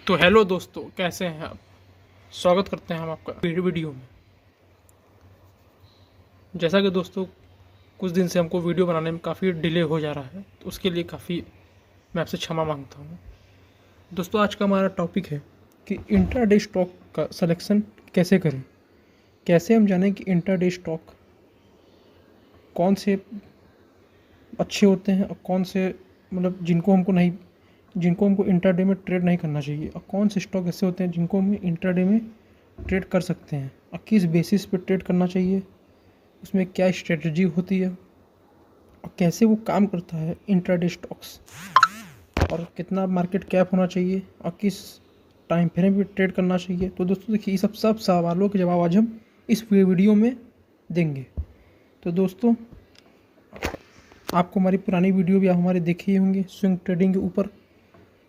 तो हेलो दोस्तों, कैसे हैं आप। स्वागत करते हैं हम आपका वीडियो में। जैसा कि दोस्तों कुछ दिन से हमको वीडियो बनाने में काफ़ी डिले हो जा रहा है, तो उसके लिए काफ़ी मैं आपसे क्षमा मांगता हूँ। दोस्तों आज का हमारा टॉपिक है कि इंट्राडे स्टॉक का सिलेक्शन कैसे करें। कैसे हम जानें कि इंट्राडे स्टॉक कौन से अच्छे होते हैं और कौन से मतलब जिनको हमको इंट्राडे में ट्रेड नहीं करना चाहिए, और कौन से स्टॉक ऐसे होते हैं जिनको हम इंट्राडे में ट्रेड कर सकते हैं, और किस बेसिस पे ट्रेड करना चाहिए, उसमें क्या स्ट्रेटजी होती है और कैसे वो काम करता है इंट्राडे स्टॉक्स, और कितना मार्केट कैप होना चाहिए और किस टाइम फ्रेम पे ट्रेड करना चाहिए। तो दोस्तों देखिए, ये सब सवालों के जवाब आज हम इस वीडियो में देंगे। तो दोस्तों आपको हमारी पुरानी वीडियो भी हमारे देखे ही होंगे स्विंग ट्रेडिंग के ऊपर,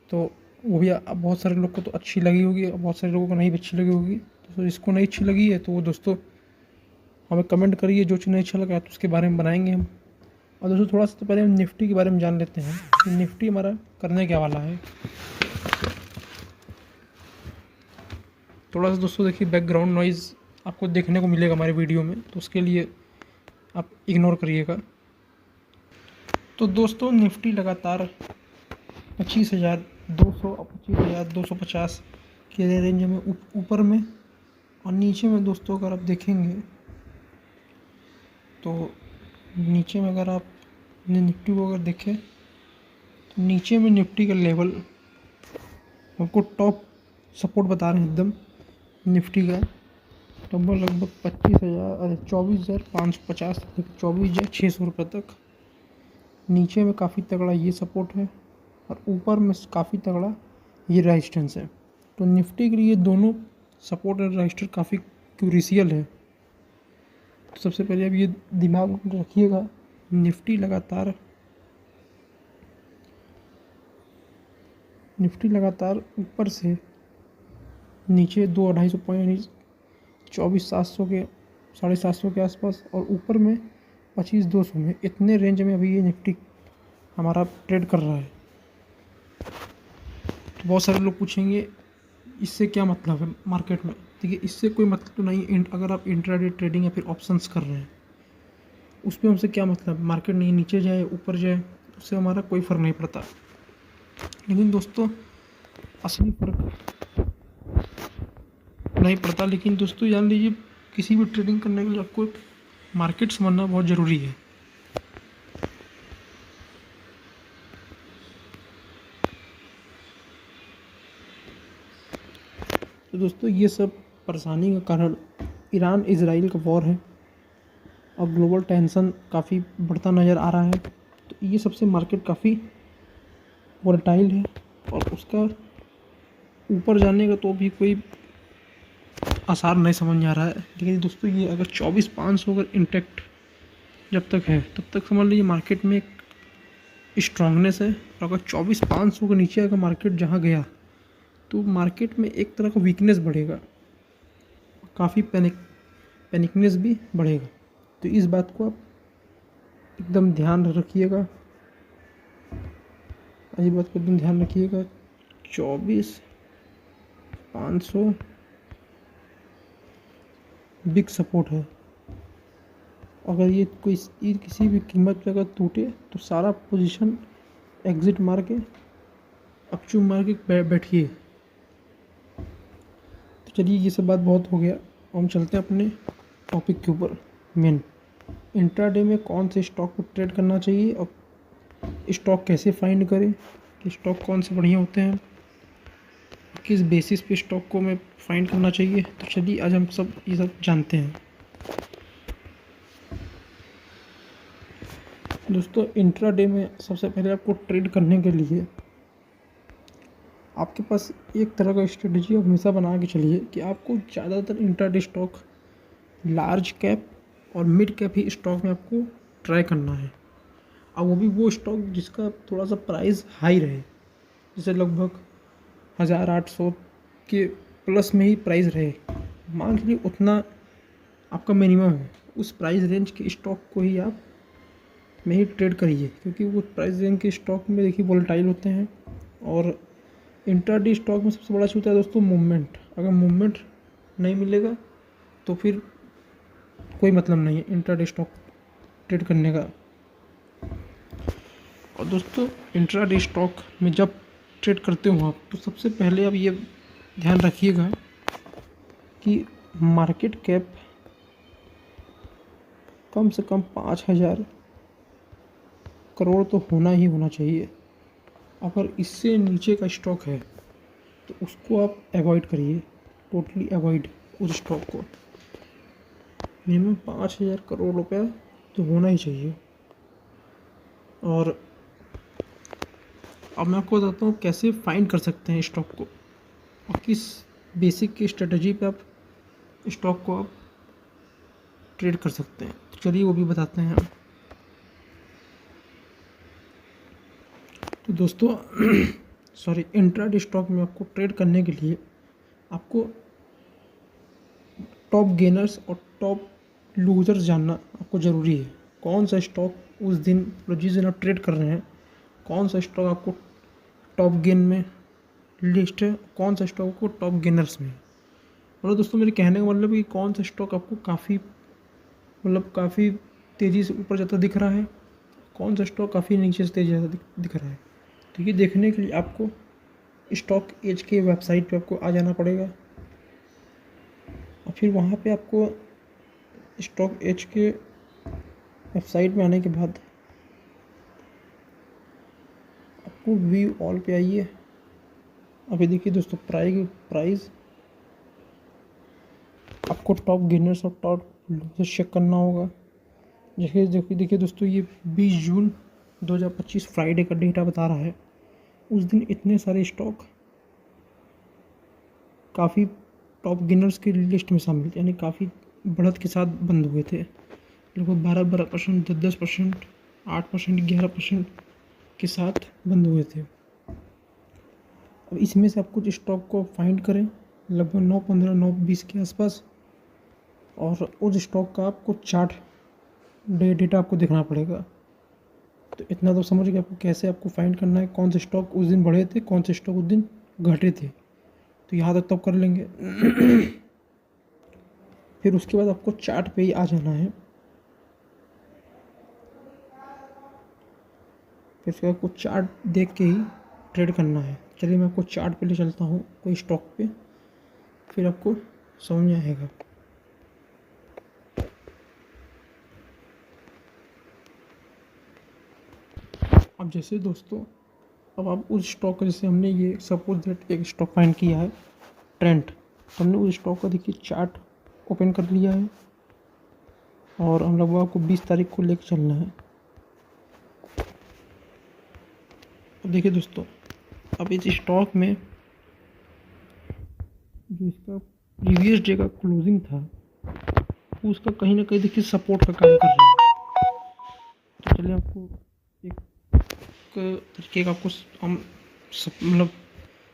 तो वो भी बहुत सारे लोग को तो अच्छी लगी होगी और बहुत सारे लोगों को नहीं भी अच्छी लगी होगी। तो जिसको नहीं अच्छी लगी है तो वो दोस्तों हमें कमेंट करिए, जो चीज़ नहीं अच्छा लगा तो उसके बारे में बनाएंगे हम। और दोस्तों थोड़ा सा तो पहले हम निफ्टी के बारे में जान लेते हैं कि निफ्टी हमारा करने क्या वाला है। थोड़ा सा दोस्तों देखिए, बैकग्राउंड नॉइज़ आपको देखने को मिलेगा हमारे वीडियो में, तो उसके लिए आप इग्नोर करिएगा। तो दोस्तों निफ्टी लगातार 25,200 और 25,250 के रेंज में ऊपर में और नीचे में दोस्तों अगर आप देखेंगे तो नीचे में अगर आप निफ्टी को अगर देखें तो नीचे में निफ्टी का लेवल हमको टॉप सपोर्ट बता रहे हैं एकदम निफ्टी का लगभग 24,550 24,600 तक। नीचे में काफ़ी तगड़ा ये सपोर्ट है और ऊपर में काफ़ी तगड़ा ये रेजिस्टेंस है। तो निफ्टी के लिए दोनों सपोर्ट और रजिस्टर काफ़ी क्रूशियल है। तो सबसे पहले अब ये दिमाग में रखिएगा, निफ्टी लगातार ऊपर से नीचे 200-250 पॉइंट 24,700 के 750 के आसपास और ऊपर में 25,200 में, इतने रेंज में अभी ये निफ्टी हमारा ट्रेड कर रहा है। तो बहुत सारे लोग पूछेंगे इससे क्या मतलब है मार्केट में। देखिए इससे कोई मतलब तो नहीं, अगर आप इंट्राडे ट्रेडिंग या फिर ऑप्शंस कर रहे हैं उस पर हमसे क्या मतलब, मार्केट नहीं नीचे जाए ऊपर जाए उससे हमारा कोई फ़र्क नहीं पड़ता। लेकिन दोस्तों असली फ़र्क नहीं पड़ता। लेकिन दोस्तों जान लीजिए, किसी भी ट्रेडिंग करने के लिए आपको मार्केट समझना बहुत ज़रूरी है। तो दोस्तों ये सब परेशानी का कारण ईरान इजराइल का वॉर है और ग्लोबल टेंशन काफ़ी बढ़ता नज़र आ रहा है। तो ये सबसे मार्केट काफ़ी वोलेटाइल है और उसका ऊपर जाने का तो भी कोई आसार नहीं समझ में आ रहा है। लेकिन दोस्तों ये अगर 24,500 अगर इंटैक्ट जब तक है तब तक समझ लीजिए मार्केट में एक स्ट्रांगनेस है। और अगर 24,500 के नीचे अगर मार्केट जहाँ गया तो मार्केट में एक तरह का वीकनेस बढ़ेगा, काफ़ी पैनिकनेस भी बढ़ेगा। तो इस बात को आप एकदम ध्यान रखिएगा, इस बात को एकदम ध्यान रखिएगा। 24,500 बिग सपोर्ट है। अगर ये किसी भी कीमत पे अगर टूटे तो सारा पोजीशन एग्जिट मार के अपचू मार के बैठिए। तो चलिए ये सब बात बहुत हो गया, हम चलते हैं अपने टॉपिक के ऊपर। मेन इंट्राडे में कौन से स्टॉक को ट्रेड करना चाहिए और स्टॉक कैसे फाइंड करें कि स्टॉक कौन से बढ़िया होते हैं, किस बेसिस पे स्टॉक को हमें फाइंड करना चाहिए। तो चलिए आज हम ये सब जानते हैं। दोस्तों इंट्राडे में सबसे पहले आपको ट्रेड करने के लिए आपके पास एक तरह का स्ट्रेटजी हमेशा बना के चलिए कि आपको ज़्यादातर इंट्राडे स्टॉक लार्ज कैप और मिड कैप ही स्टॉक में आपको ट्राई करना है, और वो भी वो स्टॉक जिसका थोड़ा सा प्राइस हाई रहे, जैसे लगभग 1,800 के प्लस में ही प्राइस रहे। मान लीजिए उतना आपका मिनिमम है, उस प्राइस रेंज के स्टॉक को ही आप में ही ट्रेड करिए, क्योंकि वो प्राइस रेंज के स्टॉक में देखिए वोलेटाइल होते हैं और इंट्राडे स्टॉक में सबसे बड़ा चीज़ होता है दोस्तों मूवमेंट। अगर मूवमेंट नहीं मिलेगा तो फिर कोई मतलब नहीं है इंट्राडे स्टॉक ट्रेड करने का। और दोस्तों इंट्राडे स्टॉक में जब ट्रेड करते हो आप, तो सबसे पहले आप ये ध्यान रखिएगा कि मार्केट कैप कम से कम 5,000 करोड़ तो होना ही होना चाहिए। अगर इससे नीचे का स्टॉक है तो उसको आप अवॉइड करिए, टोटली अवॉइड उस स्टॉक को। मिनिमम 5,000 करोड़ रुपया तो होना ही चाहिए। और अब मैं आपको बताता हूँ कैसे फाइंड कर सकते हैं स्टॉक को और किस बेसिक की स्ट्रेटजी पे आप स्टॉक को आप ट्रेड कर सकते हैं। तो चलिए वो भी बताते हैं हम। तो दोस्तों सॉरी, इंट्राडे स्टॉक में आपको ट्रेड करने के लिए आपको टॉप गेनर्स और टॉप लूजर्स जानना आपको ज़रूरी है। कौन सा स्टॉक उस दिन जिस दिन आप ट्रेड कर रहे हैं, कौन सा स्टॉक आपको टॉप गेन में लिस्ट है, कौन सा स्टॉक आपको टॉप गेनर्स में। मतलब दोस्तों मेरे कहने का मतलब कि कौन सा स्टॉक आपको काफ़ी तेज़ी से ऊपर जाता दिख रहा है, कौन सा स्टॉक काफ़ी नीचे से तेज़ी जाता दिख रहा है। तो ये देखने के लिए आपको स्टॉक एज के वेबसाइट पे आपको आ जाना पड़ेगा और फिर वहाँ पे आपको स्टॉक एज के वेबसाइट में आने के बाद आपको व्यू ऑल पे आइए। अभी देखिए दोस्तों प्राइस आपको टॉप गेनर्स और टॉप लूजर्स चेक करना होगा। देखिए दोस्तों, ये 20 जून 2025 फ्राइडे का डेटा बता रहा है। उस दिन इतने सारे स्टॉक काफ़ी टॉप गेनर्स की लिस्ट में शामिल थे, यानी काफ़ी बढ़त के साथ बंद हुए थे। लगभग 12% 10%, 8%, 11% के साथ बंद हुए थे। अब इसमें से आप कुछ स्टॉक को फाइंड करें लगभग 9-15, 9-20 के आसपास, और उस स्टॉक का आपको चार्ट डेटा आपको देखना पड़ेगा। तो इतना तो समझ गए आपको कैसे आपको फाइंड करना है कौन से स्टॉक उस दिन बढ़े थे, कौन से स्टॉक उस दिन घटे थे। तो यहाँ तक तो आप कर लेंगे। फिर उसके बाद आपको चार्ट पे ही आ जाना है। फिर उसके बाद आपको चार्ट देख के ही ट्रेड करना है। चलिए मैं आपको चार्ट पे ले चलता हूँ कोई स्टॉक पे, फिर आपको समझ में आएगा। अब जैसे दोस्तों, अब आप उस स्टॉक का, जैसे हमने ये सपोज दैट एक स्टॉक फाइंड किया है ट्रेंड, हमने उस स्टॉक का देखिए चार्ट ओपन कर लिया है और हम लोग आपको 20 तारीख को लेकर चलना है। अब देखिए दोस्तों, अब इस स्टॉक में जो इसका प्रीवियस डे का क्लोजिंग था उसका कहीं ना कहीं देखिए सपोर्ट का काम कर रहा है। तो चलिए आपको एक तरीके का आपको हम मतलब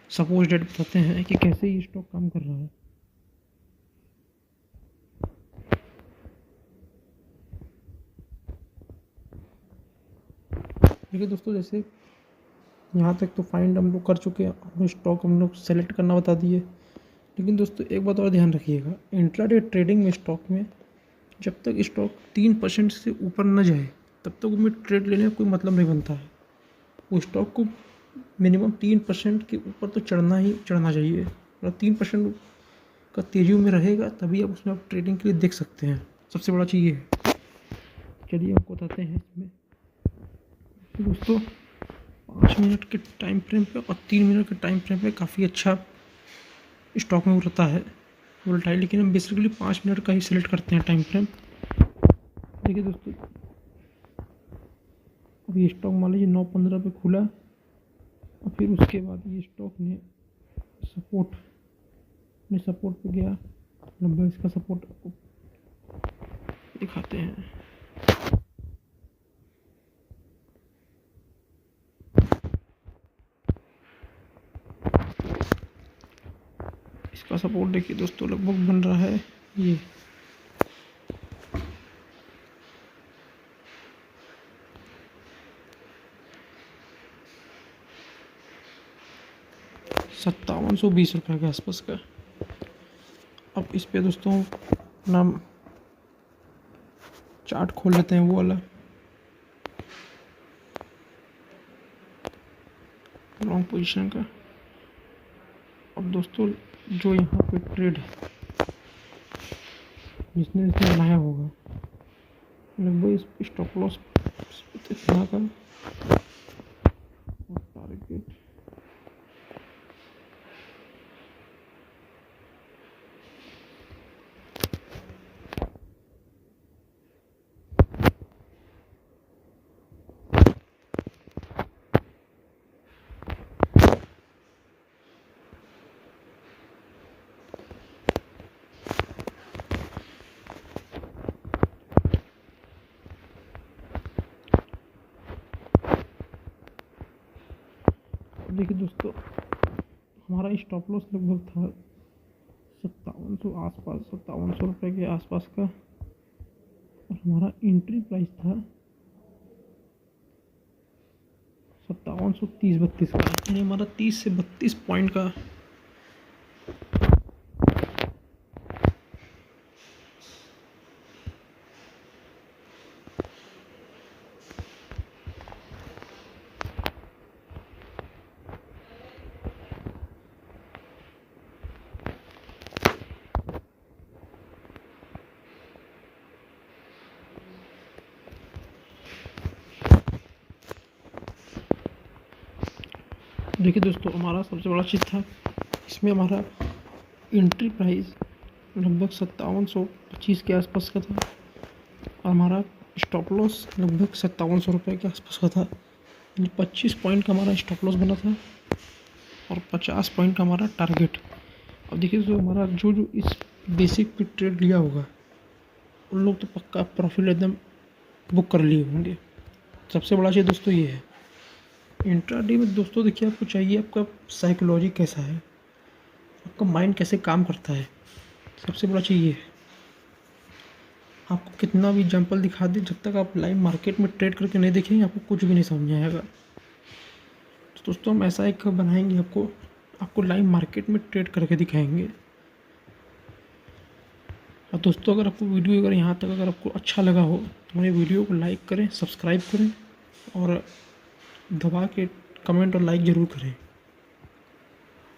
सपोज डेट बताते हैं कि कैसे ये स्टॉक काम कर रहा है। देखिए दोस्तों, जैसे यहाँ तक तो फाइंड हम लोग कर चुके हैं, हम स्टॉक हम लोग सेलेक्ट करना बता दिए। लेकिन दोस्तों एक बात और ध्यान रखिएगा, इंट्राडे ट्रेडिंग में स्टॉक में जब तक स्टॉक 3% से ऊपर न जाए तब तक उनमें ट्रेड लेने का कोई मतलब नहीं बनता है। वो स्टॉक को मिनिमम 3% के ऊपर तो चढ़ना ही चढ़ना चाहिए। मतलब 3% का तेजी में रहेगा तभी आप उसमें आप ट्रेडिंग के लिए देख सकते हैं। सबसे बड़ा चीज़ ये है। चलिए आपको बताते हैं इसमें। तो दोस्तों 5 मिनट के टाइम फ्रेम पे और 3 मिनट के टाइम फ्रेम पे काफ़ी अच्छा स्टॉक में उतरता है वोलेटाइल, लेकिन हम बेसिकली 5 मिनट का ही सिलेक्ट करते हैं टाइम फ्रेम। देखिए दोस्तों, अब ये स्टॉक मान लीजिए 9:15 पे खुला और फिर उसके बाद ये स्टॉक ने सपोर्ट पे गया। लगभग इसका सपोर्ट आपको दिखाते हैं। इसका सपोर्ट देखिए दोस्तों लगभग बन रहा है ये। 5720 रुपये के आसपास का। अब इस पे दोस्तों अपना चार्ट खोल लेते हैं वो वाला, लॉन्ग पोजीशन का। अब दोस्तों जो यहाँ पे ट्रेड है जिसने इसे बनाया होगा लगभग इस स्टॉप लॉस इतना का टारगेट देखिए दोस्तों, हमारा स्टॉप लॉस लगभग था 5700 रुपये के आसपास का, और हमारा एंट्री प्राइस था 5730-32 का, यानी हमारा 30 से 32 पॉइंट का देखिए दोस्तों, हमारा सबसे बड़ा चीज़ था इसमें हमारा एंट्री प्राइस लगभग 5725 के आसपास का था, और हमारा स्टॉप लॉस लगभग 5700 रुपये के आसपास का था। यानी 25 पॉइंट का हमारा स्टॉप लॉस बना था और 50 पॉइंट का हमारा टारगेट। अब देखिए जो हमारा जो इस बेसिक पे ट्रेड लिया होगा उन लोग तो पक्का प्रॉफिट एकदम बुक कर लिए होंगे। सबसे बड़ा चीज़ दोस्तों ये है इंट्राडे में। दोस्तों देखिए, आपको चाहिए आपका साइकोलॉजी कैसा है, आपका माइंड कैसे काम करता है। सबसे बड़ा चीज़ ये है, आपको कितना भी एग्जाम्पल दिखा दे, जब तक आप लाइव मार्केट में ट्रेड करके नहीं देखेंगे आपको कुछ भी नहीं समझ आएगा। तो दोस्तों हम ऐसा एक बनाएंगे, आपको लाइव मार्केट में ट्रेड करके दिखाएंगे। और दोस्तों अगर आपको वीडियो अगर यहाँ तक अगर आपको अच्छा लगा हो तो हमारे वीडियो को लाइक करें, सब्सक्राइब करें और दबा के कमेंट और लाइक ज़रूर करें,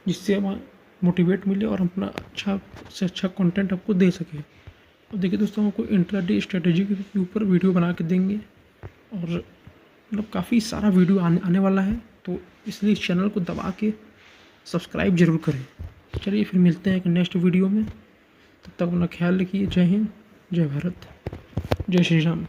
जिससे हमें मोटिवेट मिले और हम अपना अच्छा से अच्छा कंटेंट आपको दे सकें। और देखिए दोस्तों, हम आपको इंट्राडे स्ट्रेटेजी के ऊपर वीडियो बना के देंगे, और मतलब काफ़ी सारा वीडियो आने वाला है, तो इसलिए इस चैनल को दबा के सब्सक्राइब ज़रूर करें। चलिए फिर मिलते हैं एक नेक्स्ट वीडियो में, तब तक अपना ख्याल रखिए। जय हिंद, जय भारत, जय श्री राम।